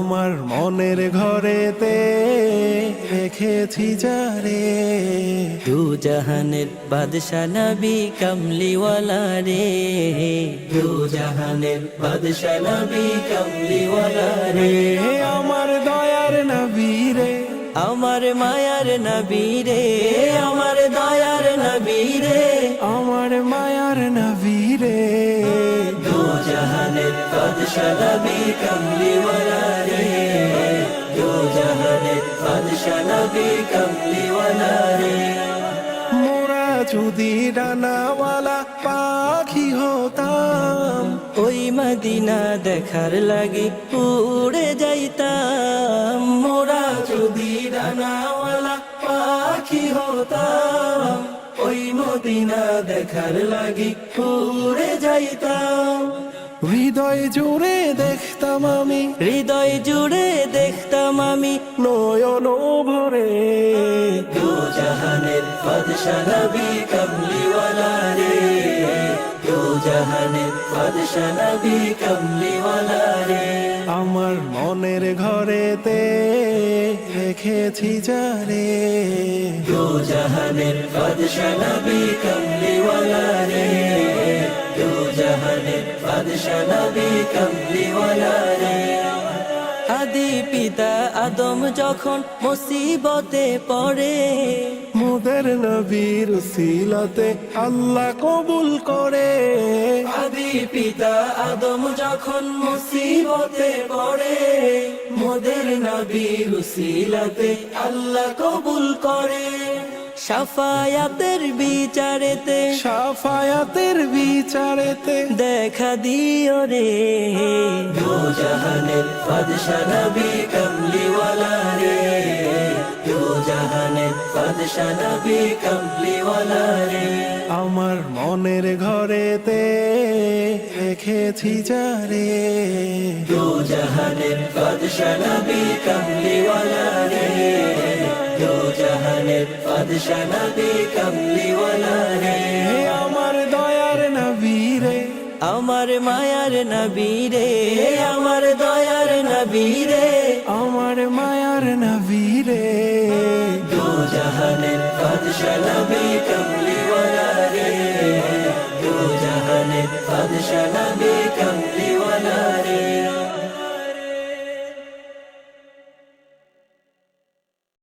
আমার মনের ঘরেতে রেখেছি যারে, দু জাহানের বাদশা নবী কামলিওয়ালা রে, দু জাহানের বাদশা নবী কামলিওয়ালা রে। আমার দয়ার নবী রে, আমার মায়ার নবী রে, আমার দয়ার নবী রে, আমার মায়ার নবী রে। দু জাহানের বাদশা নবী কামলিওয়ালা রে, দু জাহানের বাদশা নবী কামলিওয়ালা রে। মোরা যদি ডানাওয়ালা পাখি হতাম, ওই মদিনা দেখার লাগি উড়ে যাইতাম। মোরা যদি ডানাওয়ালা পাখি হতাম, ওই মদিনা দেখার লাগি উড়ে যাইতাম। হৃদয় জুড়ে দেখতাম আমি, হৃদয় জুড়ে দেখতাম আমি নয়ন ভরে। দু জাহানের বাদশা নবী কামলিওয়ালা রে, দু জাহানের বাদশা নবী কামলিওয়ালা রে। আমার মনের ঘরেতে রেখেছি যারে, দু জাহানের বাদশা নবী কামলিওয়ালা রে, দু জাহানের বাদশা নবী কামলিওয়ালা রে। আদি পিতা আদম যখন মুসিবতে পড়ে, মুদের নবীর উসিলাতে আল্লাহ কবুল করে। আদি পিতা আদম যখন মুসিবতে পড়ে, মোদের নবীর উসিলাতে আল্লাহ কবুল করে। শাফায়াতের বিচারেতে, শাফায়াতের বিচারেতে দেখা দিও রে, দু জাহানের বাদশা নবী কামলিওয়ালা রে, দু জাহানের বাদশা নবী কামলিওয়ালা রে। আমার মনের ঘরেতে রেখেছি যারে, দু জাহানের বাদশা নবী কামলিওয়ালা রে, দু জাহানের বাদশা নবী কামলিওয়ালা রে। আমার দয়ার নবী রে, আমার মায়ার নবী রে, আমার দয়ার নবী রে, আমার মায়ার নবী রে। দু জাহানের বাদশা নবী কামলিওয়ালা রে, দু জাহানের বাদশা নবী